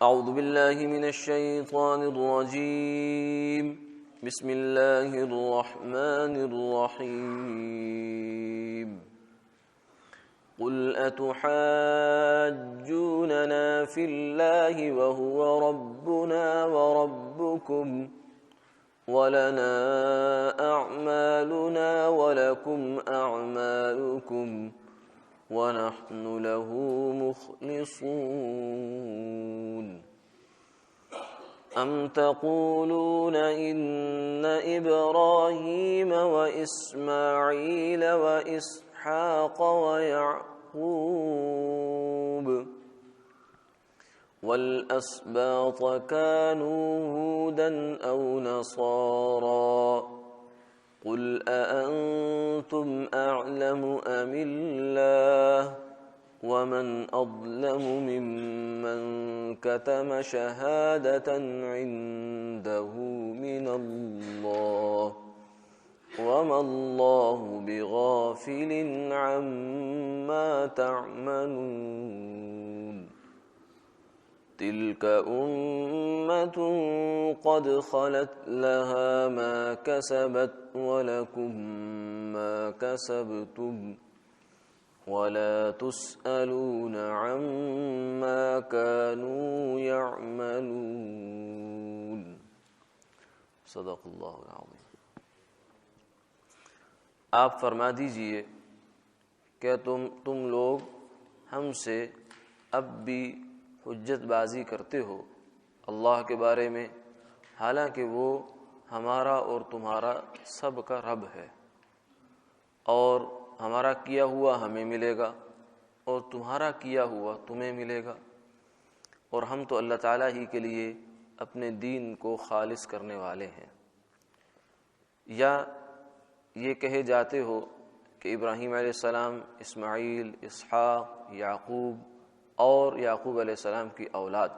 اعوذ باللہ من الشیطان الرجیم بسم اللہ الرحمن الرحیم قل اتحاجوننا فی اللہ وهو ربنا وربکم ولنا اعمالنا ولکم اعمالکم ونحن له مخلصون ام تقولون ان ابراہیم واسماعیل واسحاق ویعقوب والاسباط كانوا هودا او نصارا قل أأنتم أعلم أم الله ومن أظلم ممن كتم شهادة عنده من الله وما الله بغافل عما تعملون تلك أمة قد خلت لها ما كسبت ولكم ما كسبتم ولا تسألون عما كانوا يعملون صدق اللہ العظیم۔ آپ فرما دیجئے کہ تم لوگ ہم سے اب بھی حجت بازی کرتے ہو اللہ کے بارے میں، حالانکہ وہ ہمارا اور تمہارا سب کا رب ہے، اور ہمارا کیا ہوا ہمیں ملے گا اور تمہارا کیا ہوا تمہیں ملے گا، اور ہم تو اللہ تعالیٰ ہی کے لیے اپنے دین کو خالص کرنے والے ہیں۔ یا یہ کہے جاتے ہو کہ ابراہیم علیہ السلام، اسماعیل، اسحاق، یعقوب اور یعقوب علیہ السلام کی اولاد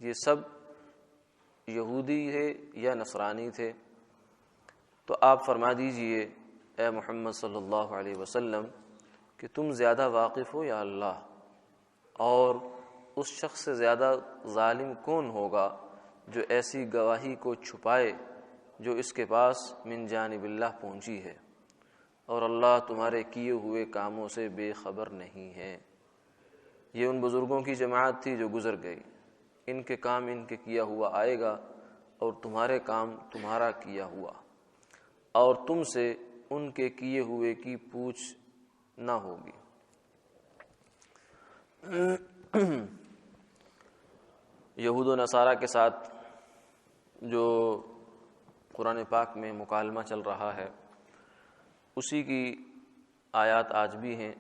یہ سب یہودی ہے یا نصرانی تھے، تو آپ فرما دیجئے اے محمد صلی اللہ علیہ وسلم کہ تم زیادہ واقف ہو یا اللہ، اور اس شخص سے زیادہ ظالم کون ہوگا جو ایسی گواہی کو چھپائے جو اس کے پاس من جانب اللہ پہنچی ہے، اور اللہ تمہارے کیے ہوئے کاموں سے بے خبر نہیں ہے۔ یہ ان بزرگوں کی جماعت تھی جو گزر گئی، ان کے کام ان کے کیا ہوا آئے گا اور تمہارے کام تمہارا کیا ہوا، اور تم سے ان کے کیے ہوئے کی پوچھ نہ ہوگی۔ یہود و نصارہ کے ساتھ جو قرآن پاک میں مکالمہ چل رہا ہے اسی کی آیات آج بھی ہیں۔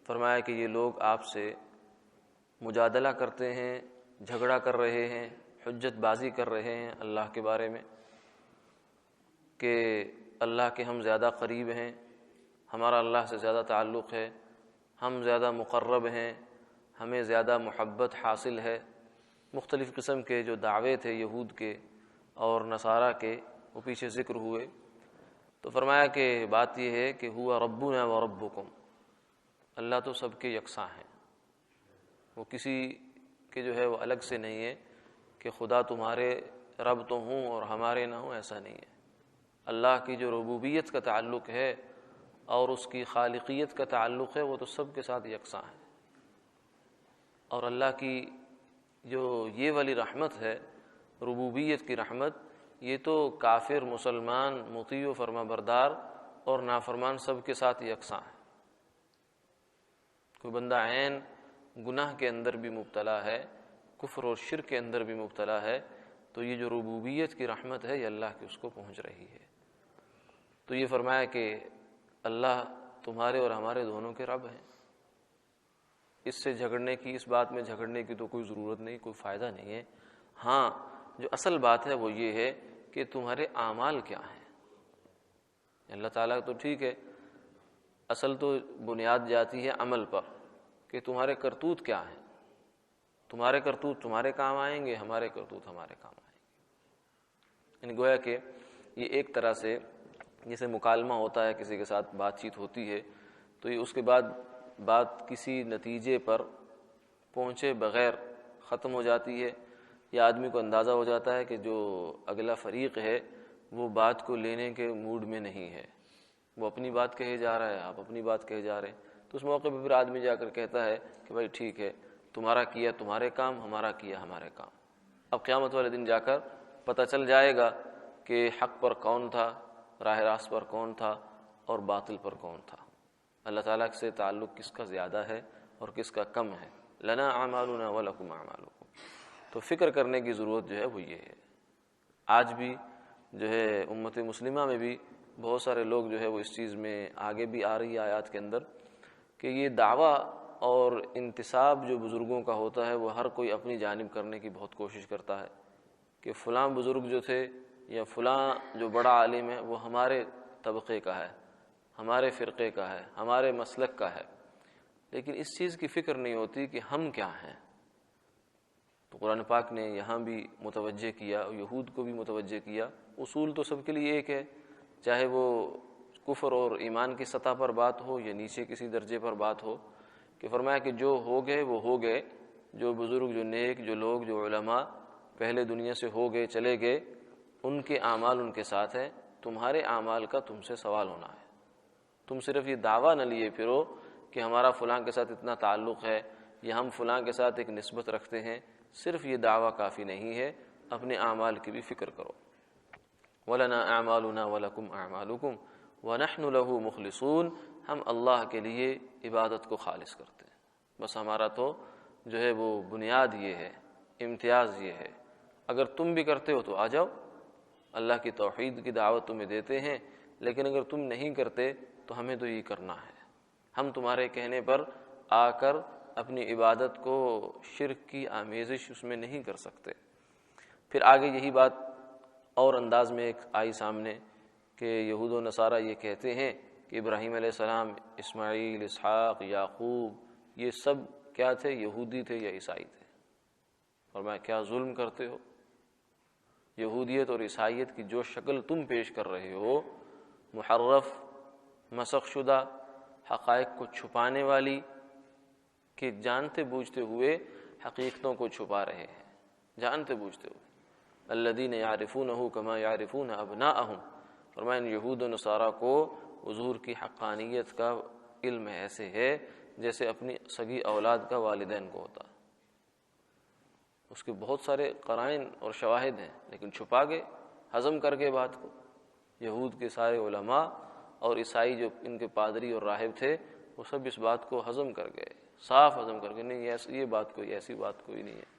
فرمایا کہ یہ لوگ آپ سے مجادلہ کرتے ہیں، جھگڑا کر رہے ہیں، حجت بازی کر رہے ہیں اللہ کے بارے میں کہ اللہ کے ہم زیادہ قریب ہیں، ہمارا اللہ سے زیادہ تعلق ہے، ہم زیادہ مقرب ہیں، ہمیں زیادہ محبت حاصل ہے۔ مختلف قسم کے جو دعوے تھے یہود کے اور نصارہ کے وہ پیچھے ذکر ہوئے، تو فرمایا کہ بات یہ ہے کہ ہوا ربنا و ربکم، اللہ تو سب کے یکساں ہیں، وہ کسی کے جو ہے وہ الگ سے نہیں ہے کہ خدا تمہارے رب تو ہوں اور ہمارے نہ ہوں، ایسا نہیں ہے۔ اللہ کی جو ربوبیت کا تعلق ہے اور اس کی خالقیت کا تعلق ہے وہ تو سب کے ساتھ یکساں ہے، اور اللہ کی جو یہ والی رحمت ہے ربوبیت کی رحمت، یہ تو کافر، مسلمان، مطیع و فرما بردار اور نافرمان سب کے ساتھ یکساں ہے۔ کوئی بندہ عین گناہ کے اندر بھی مبتلا ہے، کفر اور شرک کے اندر بھی مبتلا ہے، تو یہ جو ربوبیت کی رحمت ہے یہ اللہ کی اس کو پہنچ رہی ہے۔ تو یہ فرمایا کہ اللہ تمہارے اور ہمارے دونوں کے رب ہیں، اس سے جھگڑنے کی، اس بات میں جھگڑنے کی تو کوئی ضرورت نہیں، کوئی فائدہ نہیں ہے۔ ہاں جو اصل بات ہے وہ یہ ہے کہ تمہارے اعمال کیا ہیں۔ اللہ تعالیٰ تو ٹھیک ہے، اصل تو بنیاد جاتی ہے عمل پر کہ تمہارے کرتوت کیا ہیں، تمہارے کرتوت تمہارے کام آئیں گے، ہمارے کرتوت ہمارے کام آئیں گے۔ یعنی گویا کہ یہ ایک طرح سے جیسے مکالمہ ہوتا ہے، کسی کے ساتھ بات چیت ہوتی ہے تو یہ اس کے بعد بات کسی نتیجے پر پہنچے بغیر ختم ہو جاتی ہے، یا آدمی کو اندازہ ہو جاتا ہے کہ جو اگلا فریق ہے وہ بات کو لینے کے موڈ میں نہیں ہے، وہ اپنی بات کہے جا رہا ہے، آپ اپنی بات کہے جا رہے ہیں، تو اس موقع پہ پھر آدمی جا کر کہتا ہے کہ بھائی ٹھیک ہے، تمہارا کیا تمہارے کام، ہمارا کیا ہمارے کام۔ اب قیامت والے دن جا کر پتہ چل جائے گا کہ حق پر کون تھا، راہ راست پر کون تھا اور باطل پر کون تھا۔ اللہ تعالیٰ سے تعلق کس کا زیادہ ہے اور کس کا کم ہے۔ لنا اعمالنا ولکم اعمالکم۔ تو فکر کرنے کی ضرورت جو ہے وہ یہ ہے۔ آج بھی جو ہے امت مسلمہ میں بھی بہت سارے لوگ جو ہے وہ اس چیز میں آگے بھی آ رہی ہے آیات کے اندر کہ یہ دعویٰ اور انتساب جو بزرگوں کا ہوتا ہے وہ ہر کوئی اپنی جانب کرنے کی بہت کوشش کرتا ہے کہ فلاں بزرگ جو تھے یا فلاں جو بڑا عالم ہے وہ ہمارے طبقے کا ہے، ہمارے فرقے کا ہے، ہمارے مسلک کا ہے، لیکن اس چیز کی فکر نہیں ہوتی کہ ہم کیا ہیں۔ تو قرآن پاک نے یہاں بھی متوجہ کیا، یہود کو بھی متوجہ کیا، اصول تو سب کے لیے ایک ہے، چاہے وہ کفر اور ایمان کی سطح پر بات ہو یا نیچے کسی درجے پر بات ہو، کہ فرمایا کہ جو ہو گئے وہ ہو گئے، جو بزرگ، جو نیک، جو لوگ، جو علماء پہلے دنیا سے ہو گئے، چلے گئے، ان کے اعمال ان کے ساتھ ہیں، تمہارے اعمال کا تم سے سوال ہونا ہے۔ تم صرف یہ دعویٰ نہ لیے پھرو کہ ہمارا فلاں کے ساتھ اتنا تعلق ہے یا ہم فلاں کے ساتھ ایک نسبت رکھتے ہیں، صرف یہ دعویٰ کافی نہیں ہے، اپنے اعمال کی بھی فکر کرو۔ وَلَنَا أَعْمَالُنَا وَلَكُمْ أَعْمَالُكُمْ وَنَحْنُ لَهُ مُخْلِصُونَ۔ ہم اللہ کے لیے عبادت کو خالص کرتے ہیں، بس ہمارا تو جو ہے وہ بنیاد یہ ہے، امتیاز یہ ہے۔ اگر تم بھی کرتے ہو تو آ جاؤ، اللہ کی توحید کی دعوت تمہیں دیتے ہیں، لیکن اگر تم نہیں کرتے تو ہمیں تو یہ کرنا ہے۔ ہم تمہارے کہنے پر آ کر اپنی عبادت کو شرک کی آمیزش اس میں نہیں کر سکتے۔ پھر آگے یہی بات اور انداز میں ایک آئی سامنے کہ یہود و نصارہ یہ کہتے ہیں کہ ابراہیم علیہ السلام، اسماعیل، اسحاق، یعقوب یہ سب کیا تھے؟ یہودی تھے یا عیسائی تھے؟ اور میں کیا ظلم کرتے ہو؟ یہودیت اور عیسائیت کی جو شکل تم پیش کر رہے ہو، محرف، مسخ شدہ، حقائق کو چھپانے والی، کہ جانتے بوجھتے ہوئے حقیقتوں کو چھپا رہے ہیں، جانتے بوجھتے ہوئے۔ الذین یعرفونہ کما یعرفون ابناءہم۔ فرمایا یہود و نصارہ کو حضور کی حقانیت کا علم ایسے ہے جیسے اپنی سگی اولاد کا والدین کو ہوتا۔ اس کے بہت سارے قرائن اور شواہد ہیں، لیکن چھپا گئے، ہضم کر کے بات کو۔ یہود کے سارے علماء اور عیسائی جو ان کے پادری اور راہب تھے وہ سب اس بات کو ہضم کر گئے، صاف ہضم کر کے، نہیں یہ بات کوئی ایسی بات کوئی نہیں ہے۔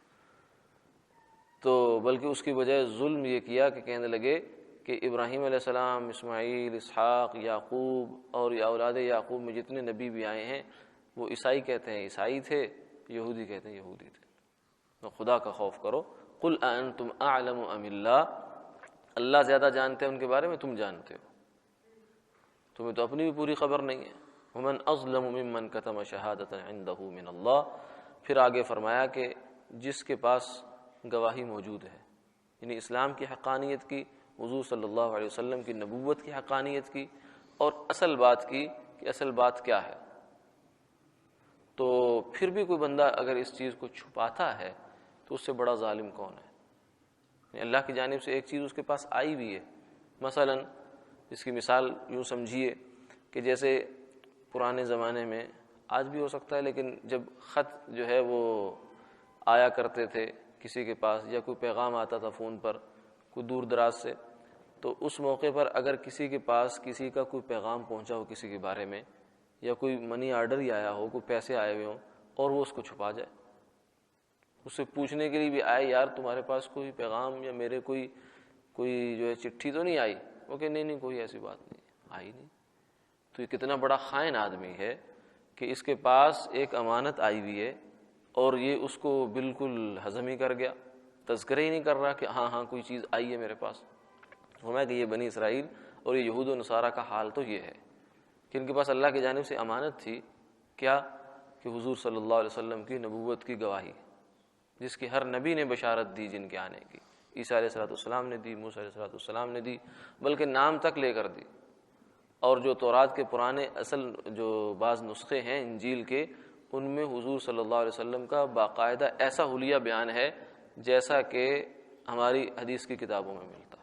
تو بلکہ اس کی بجائے ظلم یہ کیا کہ کہنے لگے کہ ابراہیم علیہ السلام، اسماعیل، اسحاق، یعقوب اور اولاد یعقوب میں جتنے نبی بھی آئے ہیں وہ عیسائی کہتے ہیں عیسائی تھے، یہودی کہتے ہیں یہودی تھے۔ تو خدا کا خوف کرو۔ قل اانتم اعلم ام اللہ۔ اللہ زیادہ جانتے ہیں ان کے بارے میں، تم جانتے ہو، تمہیں تو اپنی بھی پوری خبر نہیں ہے۔ ومن اظلم ممن کتم شہادۃ عنده من اللہ۔ پھر آگے فرمایا کہ جس کے پاس گواہی موجود ہے، یعنی اسلام کی حقانیت کی، حضور صلی اللہ علیہ وسلم کی نبوت کی حقانیت کی، اور اصل بات کی کہ اصل بات کیا ہے۔ تو پھر بھی کوئی بندہ اگر اس چیز کو چھپاتا ہے تو اس سے بڑا ظالم کون ہے؟ یعنی اللہ کی جانب سے ایک چیز اس کے پاس آئی بھی ہے۔ مثلا اس کی مثال یوں سمجھیے کہ جیسے پرانے زمانے میں، آج بھی ہو سکتا ہے، لیکن جب خط جو ہے وہ آیا کرتے تھے کسی کے پاس، یا کوئی پیغام آتا تھا فون پر کوئی دور دراز سے، تو اس موقع پر اگر کسی کے پاس کسی کا کوئی پیغام پہنچا ہو کسی کے بارے میں، یا کوئی منی آرڈر ہی آیا ہو، کوئی پیسے آئے ہوئے ہوں، اور وہ اس کو چھپا جائے، اس سے پوچھنے کے لیے بھی آئے یار تمہارے پاس کوئی پیغام یا میرے کوئی جو ہے چٹھی تو نہیں آئی، وہ کہ نہیں کوئی ایسی بات نہیں آئی نہیں۔ تو یہ کتنا بڑا خائن آدمی ہے کہ اس کے پاس ایک امانت آئی ہوئی ہے اور یہ اس کو بالکل ہضم ہی کر گیا، تذکرہ ہی نہیں کر رہا کہ ہاں کوئی چیز آئی ہے میرے پاس۔ فرمایا کہ یہ بنی اسرائیل اور یہ یہود و نصارہ کا حال تو یہ ہے کہ ان کے پاس اللہ کی جانب سے امانت تھی، کیا؟ کہ حضور صلی اللہ علیہ وسلم کی نبوت کی گواہی، جس کی ہر نبی نے بشارت دی جن کے آنے کی۔ عیسیٰ علیہ السلام نے دی، موسیٰ علیہ السلام نے دی، بلکہ نام تک لے کر دی۔ اور جو تورات کے پرانے اصل جو بعض نسخے ہیں انجیل کے، ان میں حضور صلی اللہ علیہ وسلم کا باقاعدہ ایسا حلیہ بیان ہے جیسا کہ ہماری حدیث کی کتابوں میں ملتا،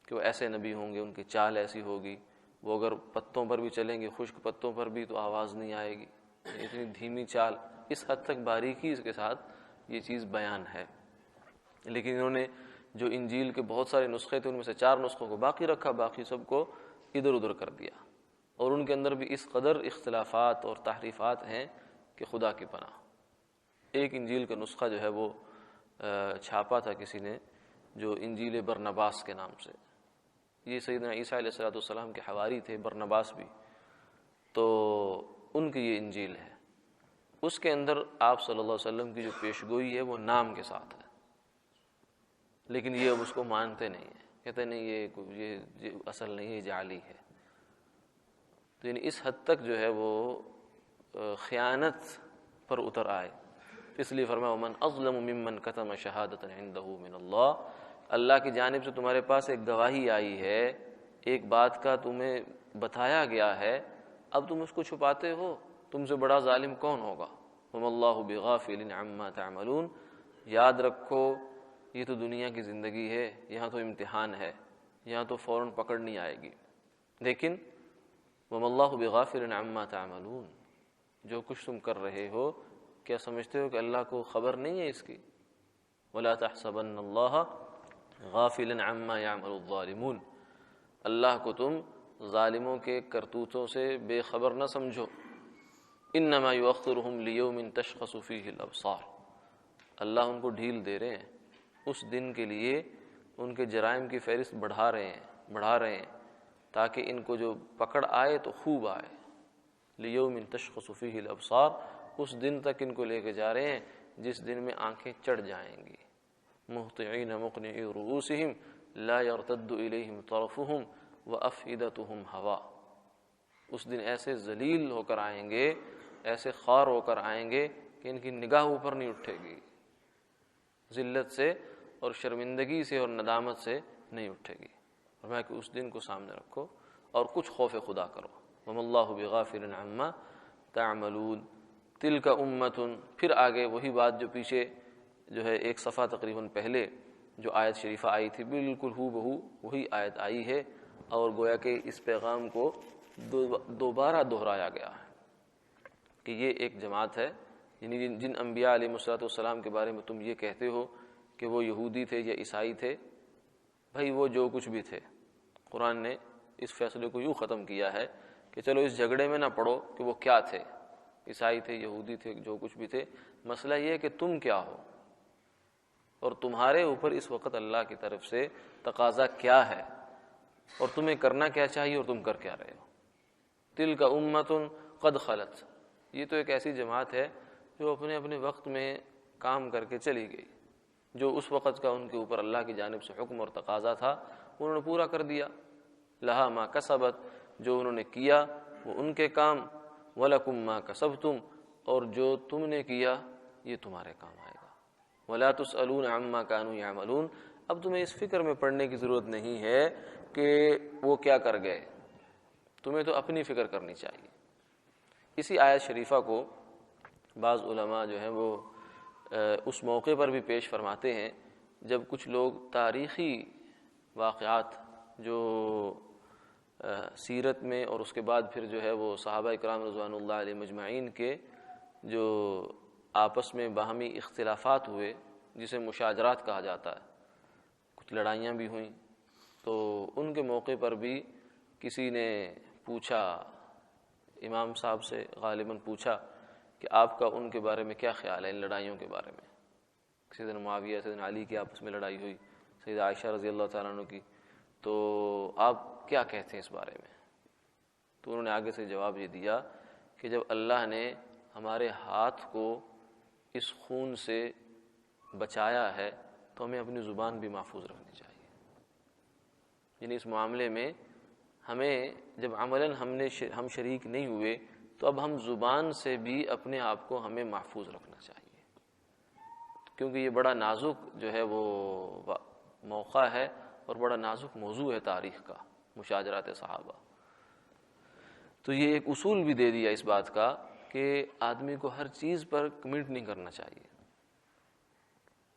کہ وہ ایسے نبی ہوں گے، ان کی چال ایسی ہوگی، وہ اگر پتوں پر بھی چلیں گے، خشک پتوں پر بھی، تو آواز نہیں آئے گی، اتنی دھیمی چال، اس حد تک باریکی کے ساتھ یہ چیز بیان ہے۔ لیکن انہوں نے جو انجیل کے بہت سارے نسخے تھے ان میں سے 4 نسخوں کو باقی رکھا، باقی سب کو ادھر ادھر کر دیا، اور ان کے اندر بھی اس قدر اختلافات اور تحریفات ہیں کہ خدا کی پناہ۔ ایک انجیل کا نسخہ جو ہے وہ چھاپا تھا کسی نے، جو انجیل برنباس کے نام سے، یہ سیدنا عیسیٰ علیہ السلام کے حواری تھے برنباس بھی، تو ان کی یہ انجیل ہے۔ اس کے اندر آپ صلی اللہ علیہ وسلم کی جو پیشگوئی ہے وہ نام کے ساتھ ہے، لیکن یہ اب اس کو مانتے نہیں ہیں، کہتے نہیں یہ اصل نہیں ہے، یہ جعلی ہے۔ تو یعنی اس حد تک جو ہے وہ خیانت پر اتر آئے، اس لیے فرمایا ومن اظلم ممن کتم شہادۃ عنده من اللہ، اللہ کی جانب سے تمہارے پاس ایک گواہی آئی ہے، ایک بات کا تمہیں بتایا گیا ہے، اب تم اس کو چھپاتے ہو، تم سے بڑا ظالم کون ہوگا؟ وما اللہ بغافل عما تعملون، یاد رکھو یہ تو دنیا کی زندگی ہے، یہاں تو امتحان ہے، یہاں تو فوراً پکڑ نہیں آئے گی، لیکن وما اللہ بغافل عما تعملون، جو کچھ تم کر رہے ہو کیا سمجھتے ہو کہ اللہ کو خبر نہیں ہے اس کی؟ ولا تحسبن اللہ غافلا عما يعمل الظالمون، اللہ کو تم ظالموں کے کرتوتوں سے بے خبر نہ سمجھو، انما یؤخرهم لیوم تشخص فیہ الابصار، اللہ ان کو ڈھیل دے رہے ہیں اس دن کے لیے، ان کے جرائم کی فہرست بڑھا رہے ہیں تاکہ ان کو جو پکڑ آئے تو خوب آئے، لیوم تشخص فیہ الابصار، اس دن تک ان کو لے کے جا رہے ہیں جس دن میں آنکھیں چڑھ جائیں گی، مہطعین مقنعی رؤوسہم لا یرتد الیہم طرفہم وافئدتہم ہوا، اس دن ایسے ذلیل ہو کر آئیں گے، ایسے خوار ہو کر آئیں گے کہ ان کی نگاہ اوپر نہیں اٹھے گی، ذلت سے اور شرمندگی سے اور ندامت سے نہیں اٹھے گی۔ فرمایا کہ اس دن کو سامنے رکھو اور کچھ خوف خدا کرو، وما اللہ بغافل عما تعملون تلک امۃ، پھر آگے وہی بات جو پیچھے جو ہے ایک صفحہ تقریباً پہلے جو آیت شریفہ آئی تھی، بالکل ہو بہو وہی آیت آئی ہے، اور گویا کہ اس پیغام کو دوبارہ دہرایا گیا ہے کہ یہ ایک جماعت ہے، یعنی جن انبیاء علیہ السلام کے بارے میں تم یہ کہتے ہو کہ وہ یہودی تھے یا عیسائی تھے، بھائی وہ جو کچھ بھی تھے، قرآن نے اس فیصلے کو یوں ختم کیا ہے کہ چلو اس جھگڑے میں نہ پڑو کہ وہ کیا تھے، عیسائی تھے، یہودی تھے، جو کچھ بھی تھے، مسئلہ یہ ہے کہ تم کیا ہو، اور تمہارے اوپر اس وقت اللہ کی طرف سے تقاضا کیا ہے، اور تمہیں کرنا کیا چاہیے اور تم کر کیا رہے ہو۔ تلک امۃ قد خلت، یہ تو ایک ایسی جماعت ہے جو اپنے اپنے وقت میں کام کر کے چلی گئی، جو اس وقت کا ان کے اوپر اللہ کی جانب سے حکم اور تقاضا تھا انہوں نے پورا کر دیا، لہا ما کسبت، جو انہوں نے کیا وہ ان کے کام، وَلَكُمْ مَا كَسَبْتُمْ، اور جو تم نے کیا یہ تمہارے کام آئے گا، وَلَا تُسْأَلُونَ عَمَّا كَانُوا يَعْمَلُونَ، اب تمہیں اس فکر میں پڑنے کی ضرورت نہیں ہے کہ وہ کیا کر گئے، تمہیں تو اپنی فکر کرنی چاہیے۔ اسی آیت شریفہ کو بعض علماء جو ہیں وہ اس موقع پر بھی پیش فرماتے ہیں جب کچھ لوگ تاریخی واقعات جو سیرت میں اور اس کے بعد پھر جو ہے وہ صحابہ اکرام رضوان اللہ علیہ مجمعین کے جو آپس میں باہمی اختلافات ہوئے، جسے مشاجرات کہا جاتا ہے، کچھ لڑائیاں بھی ہوئیں، تو ان کے موقع پر بھی کسی نے پوچھا امام صاحب سے، غالباً پوچھا کہ آپ کا ان کے بارے میں کیا خیال ہے، ان لڑائیوں کے بارے میں، سیدنا معاویہ سیدنا علی کی آپس میں لڑائی ہوئی، سیدہ عائشہ رضی اللہ تعالیٰ عنہ کی، تو آپ کیا کہتے ہیں اس بارے میں؟ تو انہوں نے آگے سے جواب یہ دیا کہ جب اللہ نے ہمارے ہاتھ کو اس خون سے بچایا ہے تو ہمیں اپنی زبان بھی محفوظ رکھنی چاہیے، یعنی اس معاملے میں ہمیں جب عملاً ہم شریک نہیں ہوئے تو اب ہم زبان سے بھی اپنے آپ کو ہمیں محفوظ رکھنا چاہیے، کیونکہ یہ بڑا نازک جو ہے وہ موقع ہے اور بڑا نازک موضوع ہے تاریخ کا، مشاجرات صحابہ۔ تو یہ ایک اصول بھی دے دیا اس بات کا کہ آدمی کو ہر چیز پر کمنٹ نہیں کرنا چاہیے.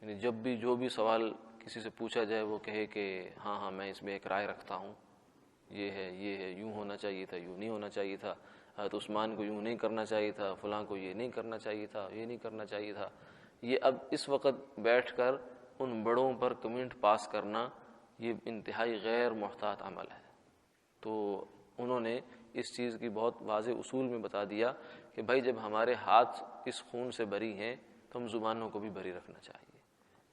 یعنی جب بھی جو بھی سوال کسی سے پوچھا جائے وہ کہے کہ ہاں ہاں میں اس میں ایک رائے رکھتا ہوں، یہ ہے، یوں ہونا چاہیے تھا، یوں نہیں ہونا چاہیے تھا، حضرت عثمان کو یوں نہیں کرنا چاہیے تھا، فلاں کو یہ نہیں کرنا چاہیے تھا، یہ نہیں کرنا چاہیے تھا. یہ اب اس وقت بیٹھ کر ان بڑوں پر کمنٹ پاس کرنا یہ انتہائی غیر محتاط عمل ہے. تو انہوں نے اس چیز کی بہت واضح اصول میں بتا دیا کہ بھائی جب ہمارے ہاتھ اس خون سے بری ہیں تو ہم زبانوں کو بھی بری رکھنا چاہیے.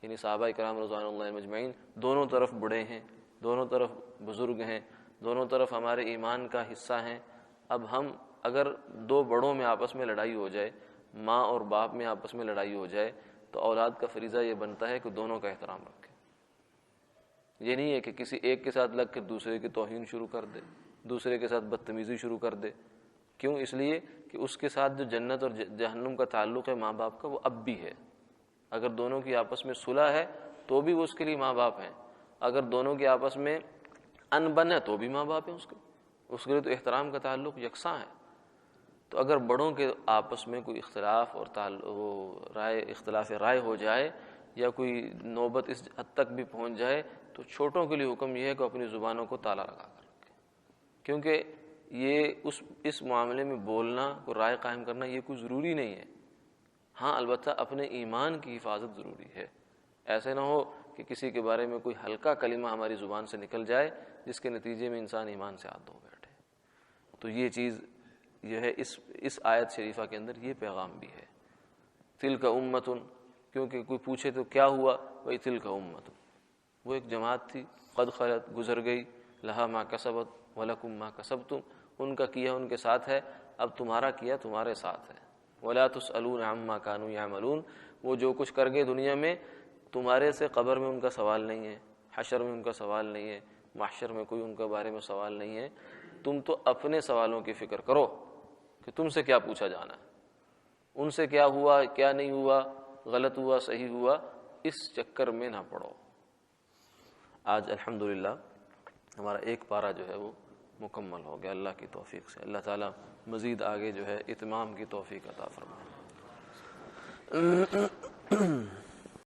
یعنی صحابہ کرام رضوان اللہ مجمعین دونوں طرف بڑے ہیں، دونوں طرف بزرگ ہیں، دونوں طرف ہمارے ایمان کا حصہ ہیں. اب ہم اگر دو بڑوں میں آپس میں لڑائی ہو جائے، ماں اور باپ میں آپس میں لڑائی ہو جائے، تو اولاد کا فریضہ یہ بنتا ہے کہ دونوں کا احترام رکھے. یہ نہیں ہے کہ کسی ایک کے ساتھ لگ کر دوسرے کی توہین شروع کر دے، دوسرے کے ساتھ بدتمیزی شروع کر دے. کیوں؟ اس لیے کہ اس کے ساتھ جو جنت اور جہنم کا تعلق ہے ماں باپ کا، وہ اب بھی ہے. اگر دونوں کی آپس میں صلح ہے تو بھی وہ اس کے لیے ماں باپ ہیں، اگر دونوں کی آپس میں انبن ہے تو بھی ماں باپ ہیں اس کے لیے تو احترام کا تعلق یکساں ہے. تو اگر بڑوں کے آپس میں کوئی اختلاف اور اختلاف رائے ہو جائے یا کوئی نوبت اس حد تک بھی پہنچ جائے تو چھوٹوں کے لیے حکم یہ ہے کہ اپنی زبانوں کو تالا لگا کر رکھیں. کیونکہ یہ اس معاملے میں بولنا، کو رائے قائم کرنا یہ کوئی ضروری نہیں ہے. ہاں البتہ اپنے ایمان کی حفاظت ضروری ہے. ایسے نہ ہو کہ کسی کے بارے میں کوئی ہلکا کلمہ ہماری زبان سے نکل جائے جس کے نتیجے میں انسان ایمان سے ہاتھ دھو بیٹھے. تو یہ چیز یہ ہے اس آیت شریفہ کے اندر یہ پیغام بھی ہے. تلک امتن، کیونکہ کوئی پوچھے تو کیا ہوا، وہی تلک امتن، وہ ایک جماعت تھی، قد خلت، گزر گئی، لہا ما کسبت ولکم ما کسبتم، ان کا کیا ان کے ساتھ ہے، اب تمہارا کیا تمہارے ساتھ ہے. ولا تسألون عما كانوا يعملون، وہ جو کچھ کر گئے دنیا میں تمہارے سے قبر میں ان کا سوال نہیں ہے، حشر میں ان کا سوال نہیں ہے، محشر میں کوئی ان کے بارے میں سوال نہیں ہے. تم تو اپنے سوالوں کی فکر کرو کہ تم سے کیا پوچھا جانا ہے، ان سے کیا ہوا، کیا نہیں ہوا، غلط ہوا، صحیح ہوا، اس چکر میں نہ پڑو. آج الحمدللہ ہمارا ایک پارہ جو ہے وہ مکمل ہو گیا اللہ کی توفیق سے. اللہ تعالیٰ مزید آگے جو ہے اتمام کی توفیق عطا فرمائے.